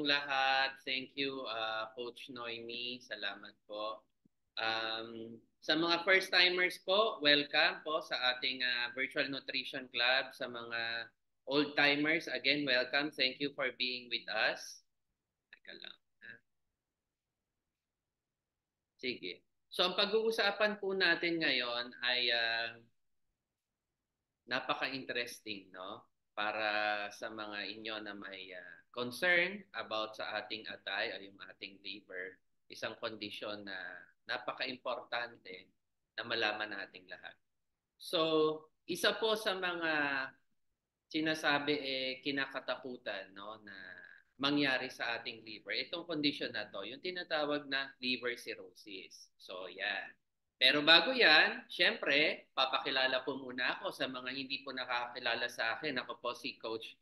Lahat. Thank you, Coach Noemi. Salamat po. Sa mga first-timers po, welcome po sa ating Virtual Nutrition Club. Sa mga old-timers, again, welcome. Thank you for being with us. Teka lang. Sige. So, ang pag-uusapan po natin ngayon ay napaka-interesting, no? Para sa mga inyo na may concern about sa ating atay o yung ating liver, isang kondisyon na napaka-importante na malaman nating lahat. So, isa po sa mga sinasabi kinakatakutan, no, na mangyari sa ating liver. Itong condition na to, yung tinatawag na liver cirrhosis. So, yan. Pero bago yan, syempre, papakilala po muna ako sa mga hindi po nakakakilala sa akin. Ako po si Coach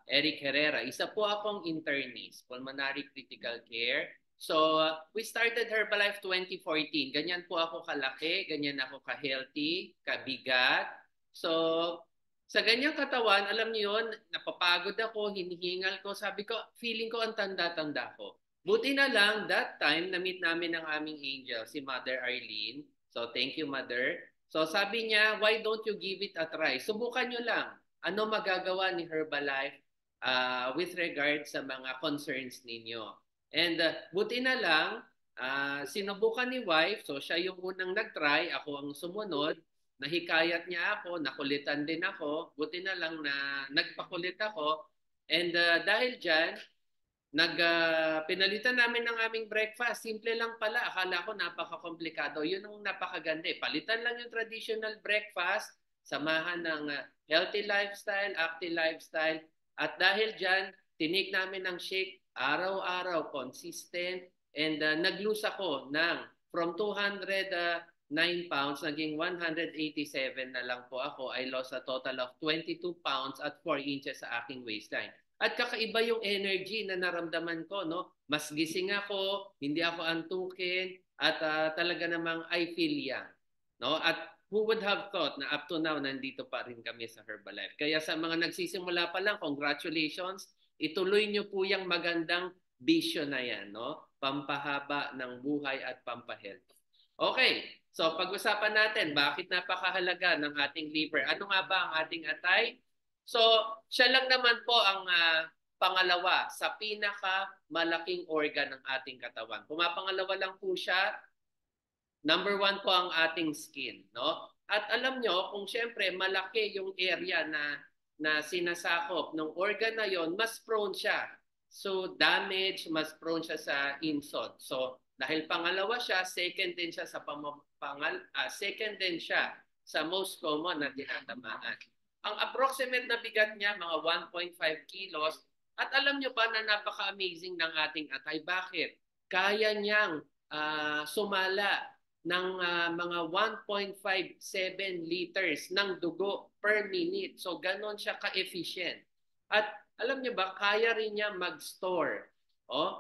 Eric Herrera. Isa po akong internist, pulmonary critical care. So, we started Herbalife 2014. Ganyan po ako kalaki, ganyan ako ka-healthy, kabigat. So, sa ganyang katawan, alam niyo yun, napapagod ako, hinihingal ko, sabi ko, feeling ko ang tanda-tanda ko. Buti na lang, that time, na-meet namin ang aming angel, si Mother Arlene. So, thank you, Mother. So, sabi niya, why don't you give it a try? Subukan niyo lang. Ano magagawa ni Herbalife with regard sa mga concerns ninyo? And buti na lang, sinubukan ni wife, so siya yung unang nag-try, ako ang sumunod, nahikayat niya ako, nakulitan din ako, buti na lang na nagpakulit ako. And dahil dyan, pinalitan namin ng aming breakfast. Simple lang pala. Akala ko napaka-komplikado. Yun ang napakaganda. Palitan lang yung traditional breakfast, samahan ng healthy lifestyle, active lifestyle. At dahil dyan, tinik namin ng shake araw-araw, consistent. And nag-lose ako ng from 209 pounds, naging 187 na lang po ako. I lost a total of 22 pounds at 4 inches sa aking waistline. At kakaiba yung energy na naramdaman ko, no? Mas gising ako, hindi ako antukin, at talaga namang I feel young. No? At who would have thought na up to now, nandito pa rin kami sa Herbalife. Kaya sa mga nagsisimula pa lang, congratulations. Ituloy nyo po yung magandang vision na yan, no? Pampahaba ng buhay at pampahealthy. Okay, so pag-usapan natin, bakit napakahalaga ng ating liver? Ano nga ba ang ating atay? So, siya lang naman po ang pangalawa sa pinakamalaking organ ng ating katawan. Pumapangalawa lang po siya, number one po ang ating skin. No? At alam nyo, kung syempre malaki yung area na sinasakop ng organ na yon, mas prone siya. So, damage, mas prone siya sa insult. So, dahil pangalawa siya, second din siya sa second din siya sa most common na tinatamaan. Ang approximate na bigat niya, mga 1.5 kilos. At alam nyo ba na napaka-amazing ng ating atay? Bakit? Kaya niyang sumala ng mga 1.57 liters ng dugo per minute. So, ganon siya ka-efficient. At alam nyo ba, kaya rin niya mag-store.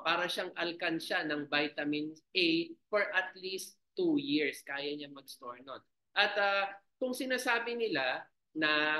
Para siyang alkansya ng vitamin A for at least 2 years. Kaya niya mag-store nun. At kung sinasabi nila na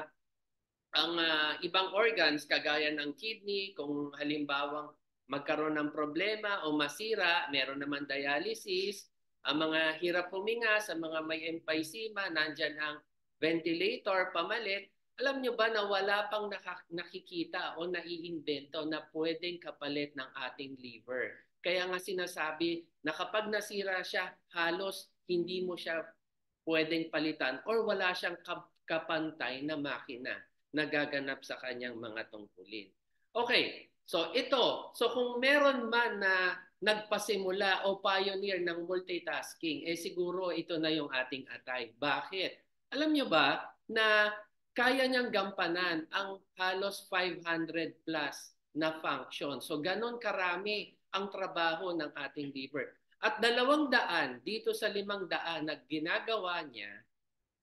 ang ibang organs kagaya ng kidney, kung halimbawang magkaroon ng problema o masira, meron naman dialysis, ang mga hirap huminga sa mga may emphysema, nandyan ang ventilator, pamalit. Alam nyo ba na wala pang nakikita o naiimbento na pwedeng kapalit ng ating liver? Kaya nga sinasabi na kapag nasira siya, halos hindi mo siya pwedeng palitan or wala siyang kapantay na makina na gaganap sa kanyang mga tungkulin. Okay, so ito. So kung meron man na nagpasimula o pioneer ng multitasking, siguro ito na yung ating atay. Bakit? Alam nyo ba na kaya niyang gampanan ang halos 500 plus na function. So ganon karami ang trabaho ng ating liver. At 200 dito sa 500 na ginagawa niya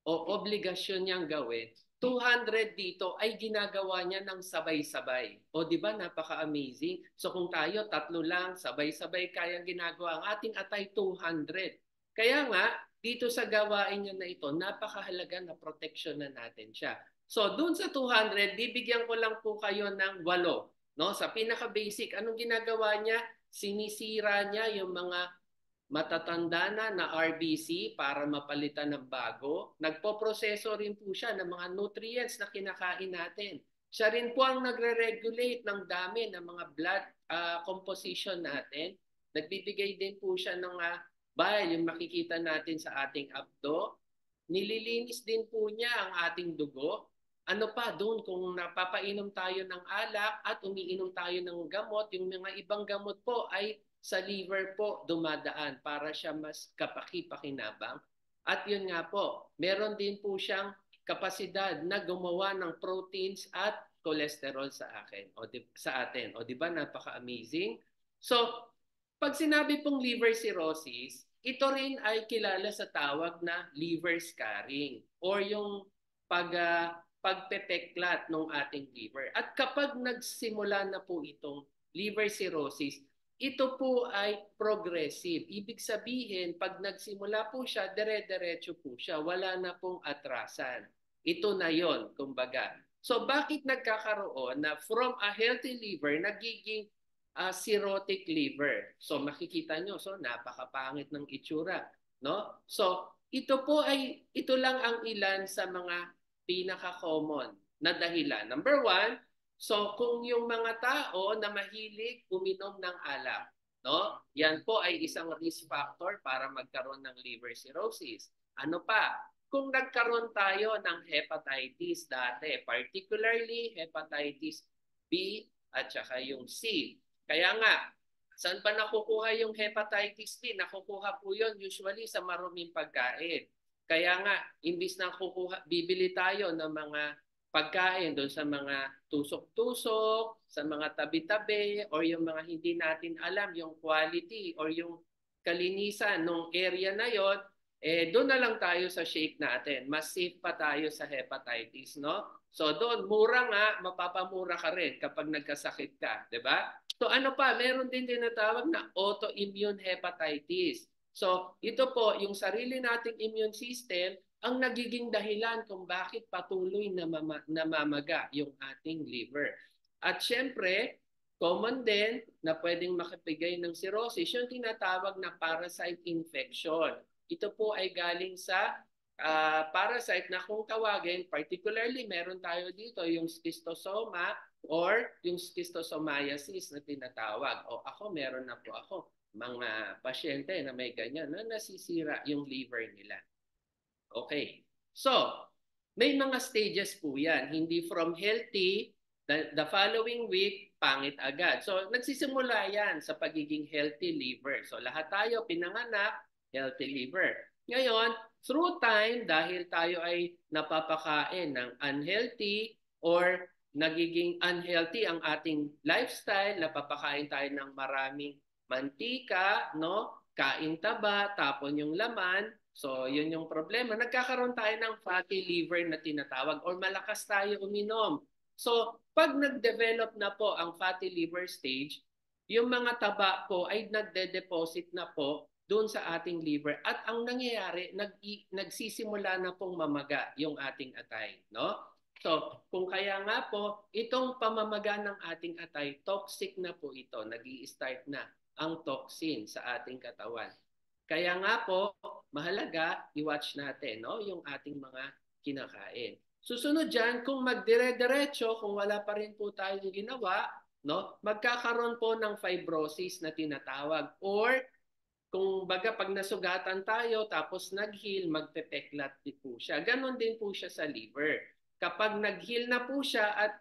o obligasyon niyang gawin, 200 dito ay ginagawa niya ng sabay-sabay. O di ba napaka-amazing? So kung tayo tatlo lang, sabay-sabay kayang ginagawa, ang ating atay 200. Kaya nga, dito sa gawain niya na ito, napakahalaga na protection na natin siya. So dun sa 200, bibigyan ko lang po kayo ng 8. No? Sa pinaka-basic, anong ginagawa niya? Sinisira niya yung mga matatanda na RBC para mapalitan ng bago. Nagpo-proseso rin po siya ng mga nutrients na kinakain natin. Siya rin po ang nagre-regulate ng dami ng mga blood composition natin. Nagbibigay din po siya ng bile, yung makikita natin sa ating abdo. Nililinis din po niya ang ating dugo. Ano pa doon kung napapainom tayo ng alak at umiinom tayo ng gamot, yung mga ibang gamot po ay sa liver po dumadaan para siya mas kapaki-pakinabang. At yun nga po, meron din po siyang kapasidad na gumawa ng proteins at cholesterol sa akin o sa atin. O di ba napaka-amazing? So, pag sinabi pong liver cirrhosis, ito rin ay kilala sa tawag na liver scarring or yung pag pagpepeklat ng ating liver. At kapag nagsimula na po itong liver cirrhosis, ito po ay progressive. Ibig sabihin, pag nagsimula po siya, dire-diretso po siya. Wala na pong atrasan. Ito na yon, kumbaga. So bakit nagkakaroon na from a healthy liver, nagiging cirrhotic liver? So makikita nyo, so napakapangit ng itsura. No? So ito lang ang ilan sa mga pinaka-common na dahilan. Number one, so kung yung mga tao na mahilig uminom ng alak, no? Yan po ay isang risk factor para magkaroon ng liver cirrhosis. Ano pa? Kung nagkaroon tayo ng hepatitis dati, particularly hepatitis B at saka yung C. Kaya nga, saan pa nakukuha yung hepatitis B? Nakukuha po yun usually sa maruming pagkain. Kaya nga, imbis na bibili tayo ng mga pagkain doon sa mga tusok-tusok, sa mga tabi-tabi, or yung mga hindi natin alam, yung quality or yung kalinisan ng area na yon, doon na lang tayo sa shake natin. Mas safe pa tayo sa hepatitis, no? So doon, mura nga, mapapamura ka rin kapag nagkasakit ka, di ba? So ano pa, meron din tinatawag na autoimmune hepatitis. So ito po, yung sarili nating immune system, ang nagiging dahilan kung bakit patuloy na namamaga yung ating liver. At syempre, common din na pwedeng makibigay ng cirrhosis, yung tinatawag na parasite infection. Ito po ay galing sa parasite na kung tawagin, particularly meron tayo dito yung schistosoma or yung schistosomiasis na tinatawag. O ako, meron na po ako mga pasyente na may ganyan na nasisira yung liver nila. Okay. So, may mga stages po yan. Hindi from healthy, the following week, pangit agad. So, nagsisimula yan sa pagiging healthy liver. So, lahat tayo pinanganak, healthy liver. Ngayon, through time, dahil tayo ay napapakain ng unhealthy or nagiging unhealthy ang ating lifestyle, napapakain tayo ng maraming mantika, no? Kain taba, tapon yung laman. So, yun yung problema. Nagkakaroon tayo ng fatty liver na tinatawag or malakas tayo uminom. So, pag nag-develop na po ang fatty liver stage, yung mga taba po ay nagde-deposit na po doon sa ating liver at ang nangyayari, nagsisimula na pong mamaga yung ating atay, no? So, kung kaya nga po, itong pamamaga ng ating atay, toxic na po ito, nag-i-start na ang toxin sa ating katawan. Kaya nga po, mahalaga i-watch natin, no, yung ating mga kinakain. Susunod dyan, kung magdire-diretso, kung wala pa rin po tayong ginawa, no, magkakaroon po ng fibrosis na tinatawag or kung baga pag nasugatan tayo tapos nag-heal, magpepeklat din po siya. Ganon din po siya sa liver. Kapag nag-heal na po siya at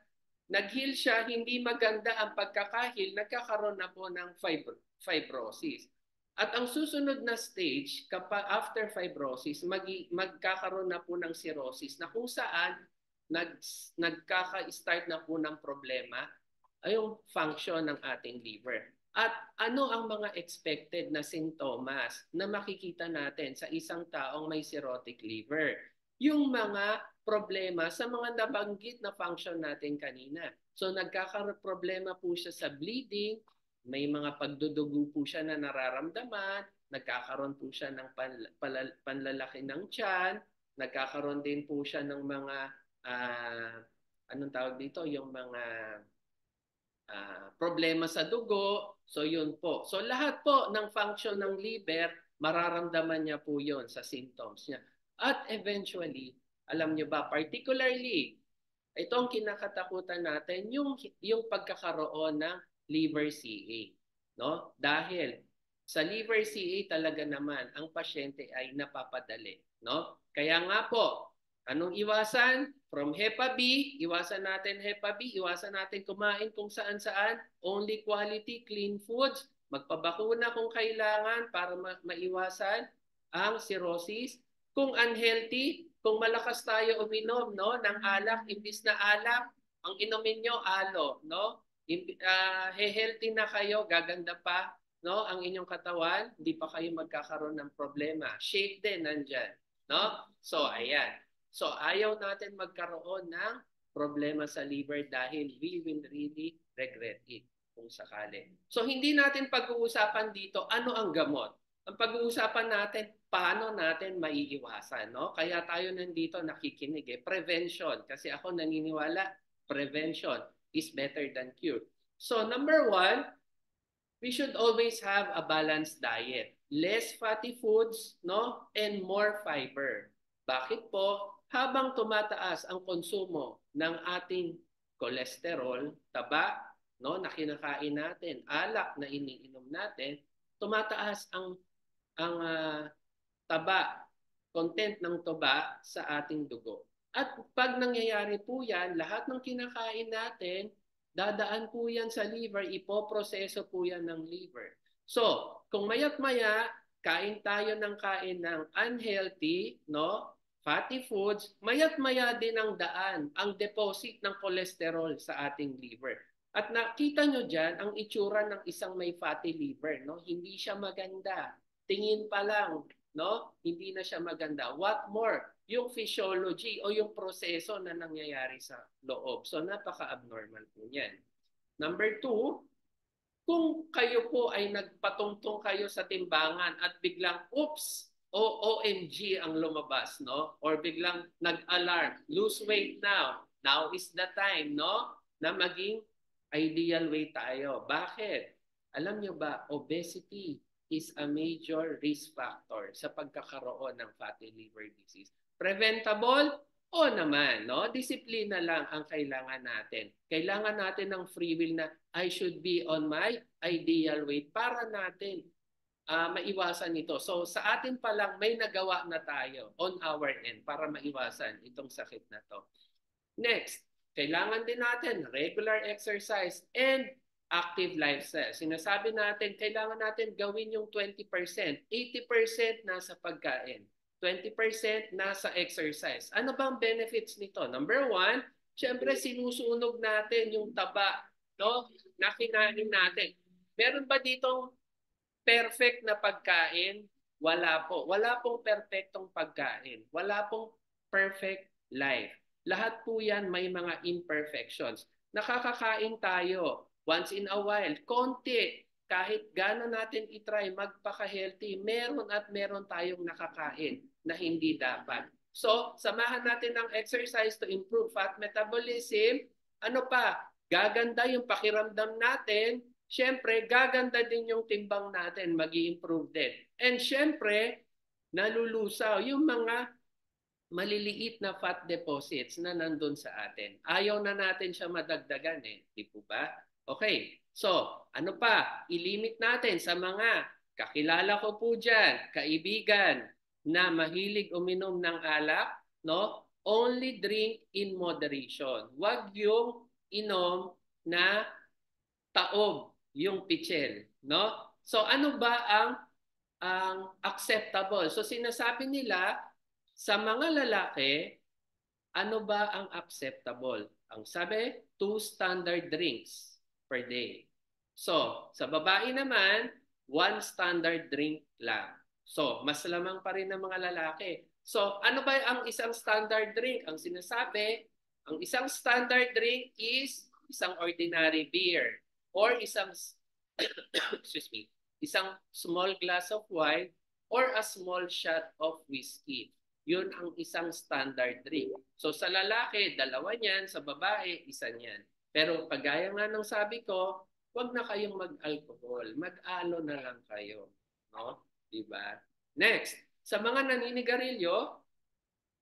nag-heal siya, hindi maganda ang pagkakahil, nagkakaroon na po ng fibrosis. At ang susunod na stage, kapag after fibrosis, magkakaroon na po ng cirrhosis na kung saan nagkaka-start na po ng problema ay yung function ng ating liver. At ano ang mga expected na sintomas na makikita natin sa isang taong may cirrhotic liver? Yung mga problema sa mga nabanggit na function natin kanina. So nagkakaroon problema po siya sa bleeding, may mga pagdudugo po siya na nararamdaman, nagkakaroon po siya ng panlalaki ng tiyan, nagkakaroon din po siya ng mga anong tawag dito, yung mga problema sa dugo. So yun po. So lahat po ng function ng liver, mararamdaman niya po yun sa symptoms niya. At eventually, alam niyo ba, particularly, ito ang kinakatakutan natin, yung pagkakaroon ng liver CA. No? Dahil sa liver CA talaga naman, ang pasyente ay napapadali. No? Kaya nga po, anong iwasan? From HEPA B, iwasan natin HEPA B, iwasan natin kumain kung saan-saan, only quality, clean foods, magpabakuna kung kailangan para maiwasan ang cirrhosis. Kung unhealthy, kung malakas tayo uminom no, ng alak, imbis na alak, ang inumin nyo, alo. No? Healthy na kayo, gaganda pa no, ang inyong katawan, hindi pa kayo magkakaroon ng problema. Shake din nandyan. No? So, ayan. So, ayaw natin magkaroon ng problema sa liver dahil we will really regret it kung sakali. So, hindi natin pag-uusapan dito ano ang gamot. Ang pag-uusapan natin, paano natin maiiwasan. No? Kaya tayo nandito nakikinig. Prevention. Kasi ako naniniwala, prevention is better than cure. So, number one, we should always have a balanced diet. Less fatty foods, no? And more fiber. Bakit po? Habang tumataas ang konsumo ng ating cholesterol, taba, no, na kinakain natin, alak na iniinom natin, tumataas ang taba, content ng taba sa ating dugo. At pag nangyayari po yan, lahat ng kinakain natin, dadaan po yan sa liver, ipoproseso po yan ng liver. So, kung mayat maya, kain tayo ng kain ng unhealthy, no? Fatty foods, mayat maya din ang daan, ang deposit ng cholesterol sa ating liver. At nakita nyo dyan, ang itsura ng isang may fatty liver, no? Hindi siya maganda. Tingin pa lang, no? Hindi na siya maganda. What more? Yung physiology o yung proseso na nangyayari sa loob. So, napaka-abnormal po yan. Number two, kung kayo po ay nagpatungtong kayo sa timbangan at biglang, oops, o OMG ang lumabas, no? Or biglang nag-alarm, lose weight now. Now is the time, no? Na maging ideal weight tayo. Bakit? Alam nyo ba, obesity is a major risk factor sa pagkakaroon ng fatty liver disease. Preventable? O naman, no? Disiplina lang ang kailangan natin. Kailangan natin ng free will na I should be on my ideal weight para natin maiwasan ito. So sa atin pa lang may nagawa na tayo on our end para maiwasan itong sakit na to. Next, kailangan din natin regular exercise and active lifestyle. Sinasabi natin, kailangan natin gawin yung 20%. 80% nasa pagkain. 20% nasa exercise. Ano bang benefits nito? Number one, syempre sinusunog natin yung taba, no? Na kinain natin. Meron ba ditong perfect na pagkain? Wala po. Wala pong perfectong pagkain. Wala pong perfect life. Lahat po yan may mga imperfections. Nakakakain tayo once in a while. Konti. Kahit gano'n natin itry magpaka-healthy, meron at meron tayong nakakain na hindi dapat. So, samahan natin ng exercise to improve fat metabolism. Ano pa? Gaganda yung pakiramdam natin. Siyempre, gaganda din yung timbang natin, mag-i-improve din. And siyempre, nalulusaw yung mga maliliit na fat deposits na nandun sa atin. Ayaw na natin siya madagdagan eh, di po ba? Okay, so ano pa? I-limit natin sa mga kakilala ko po dyan, kaibigan na mahilig uminom ng alak, no? Only drink in moderation. Huwag yung inom na taob yung pichel, no? So ano ba ang acceptable? So sinasabi nila sa mga lalaki, ano ba ang acceptable? Ang sabi, 2 standard drinks per day. So sa babae naman, 1 standard drink lang. So mas lamang pa rin ng mga lalaki. So ano ba ang isang standard drink? Ang sinasabi, ang isang standard drink is isang ordinary beer or isang excuse me, isang small glass of wine or a small shot of whiskey. Yun ang isang standard drink. So sa lalaki, dalawa niyan, sa babae, isa niyan. Pero kagaya nga ng sabi ko, huwag na kayong mag-alcohol. Mag-alo na lang kayo. No? Diba? Next, sa mga naninigarilyo,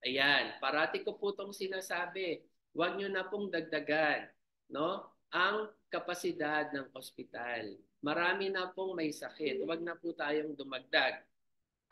ayan, parati ko po itong sinasabi, huwag nyo na pong dagdagan, no? Ang kapasidad ng ospital. Marami na pong may sakit. Huwag na po tayong dumagdag.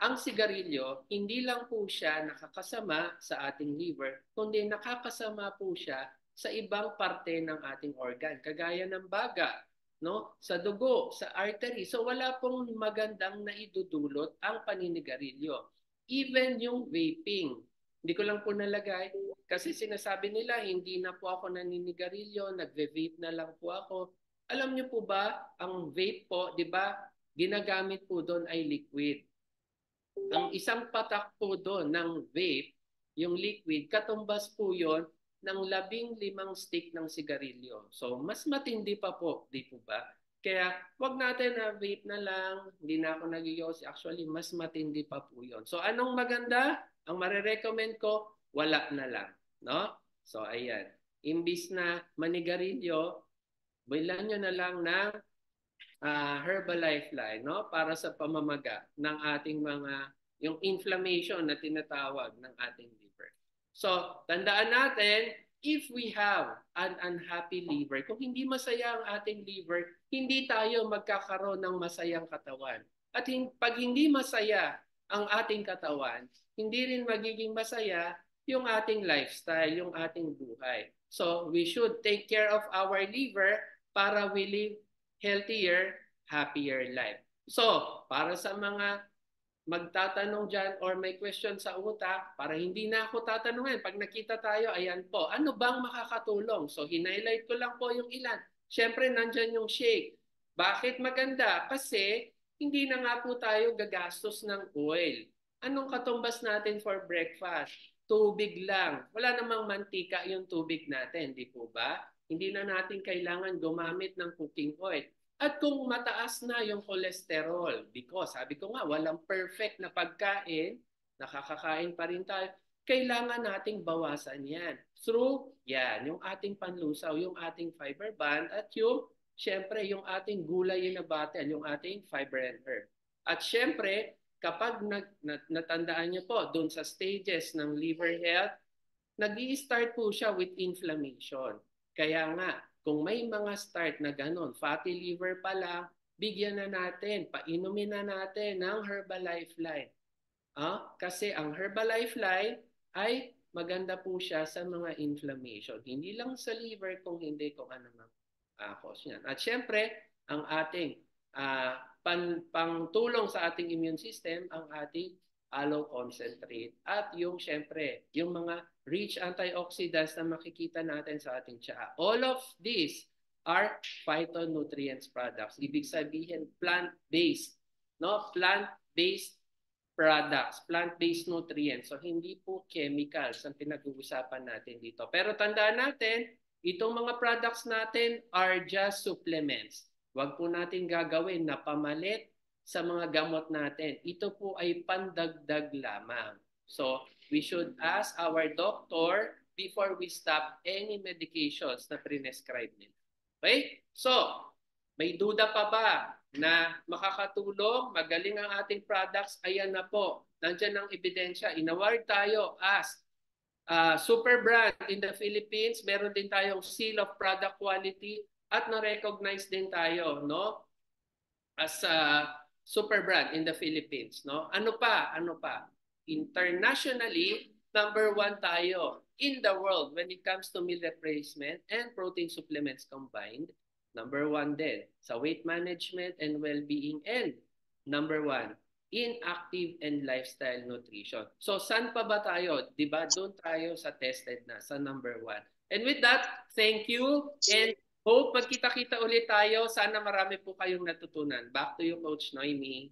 Ang sigarilyo, hindi lang po siya nakakasama sa ating liver, kundi nakakasama po siya sa ibang parte ng ating organ, kagaya ng baga, no? Sa dugo, sa artery. So wala pong magandang naidudulot ang paninigarilyo. Even yung vaping, hindi ko lang po nalagay kasi sinasabi nila hindi na po ako naninigarilyo, nagve-vape na lang po ako. Alam niyo po ba, ang vape po, 'di ba? Ginagamit po doon ay liquid. Ang isang patak po doon ng vape, yung liquid, katumbas po yon ng 15 stick ng sigarilyo. So, mas matindi pa po, di po ba? Kaya, wag natin na vape na lang, hindi na ako nag-iossi. Actually, mas matindi pa po yon. So, anong maganda? Ang marirecommend ko, wala na lang. No? So, ayan. Imbis na manigarilyo, bilan nyo na lang ng Herbalife Line, no? Para sa pamamaga ng ating mga yung inflammation na tinatawag ng ating liver. So, tandaan natin, if we have an unhappy liver, kung hindi masaya ang ating liver, hindi tayo magkakaroon ng masayang katawan. At pag hindi masaya ang ating katawan, hindi rin magiging masaya yung ating lifestyle, yung ating buhay. So, we should take care of our liver para we live healthier, happier life. So, para sa mga magtatanong dyan or may question sa utak, para hindi na ako tatanungin. Pag nakita tayo, ayan po, ano bang makakatulong? So, hinighlight ko lang po yung ilan. Siyempre, nandyan yung shake. Bakit maganda? Kasi, hindi na nga po tayo gagastos ng oil. Anong katumbas natin for breakfast? Tubig lang. Wala namang mantika yung tubig natin, di po ba? Hindi na natin kailangan gumamit ng cooking oil. At kung mataas na yung cholesterol, because sabi ko nga, walang perfect na pagkain, nakakakain pa rin tayo, kailangan nating bawasan yan. Through, yan, yung ating panlusaw, yung ating fiber band, at yung, syempre, yung ating gulay na battle, yung ating fiber and herb. At syempre, kapag natandaan niyo po, dun sa stages ng liver health, nag-i-start po siya with inflammation. Kaya nga, kung may mga start na ganun, fatty liver pa lang, bigyan na natin, painumin na natin ng Herbalife Line. Kasi ang Herbalife Line ay maganda po siya sa mga inflammation. Hindi lang sa liver, kung hindi kung ano mang cause yan. At syempre, ang ating pangtulong sa ating immune system, ang ating aloe concentrate at yung syempre, yung mga rich antioxidants na makikita natin sa ating tsaa. All of these are phytonutrients products. Ibig sabihin plant-based, no? Plant-based products, plant-based nutrients. So hindi po chemicals ang pinag-uusapan natin dito. Pero tandaan natin, itong mga products natin are just supplements. Huwag po natin gagawin na pamalit sa mga gamot natin. Ito po ay pandagdag lamang. So, we should ask our doctor before we stop any medications na prescribe nila. Okay? So, may duda pa ba na makakatulong, magaling ang ating products? Ayan na po. Nandiyan ang ebidensya. Inaward tayo as super brand in the Philippines. Meron din tayong seal of product quality at na-recognize din tayo, no? As super brand in the Philippines, no? Ano pa? Internationally, number 1 tayo in the world when it comes to meal replacement and protein supplements combined. Number 1 din sa weight management and well-being, and number 1 in active and lifestyle nutrition. So saan pa ba tayo? Diba doon tayo sa tested na, sa number 1. And with that, thank you and hope magkita-kita ulit tayo. Sana marami po kayong natutunan. Back to you, Coach Noemi.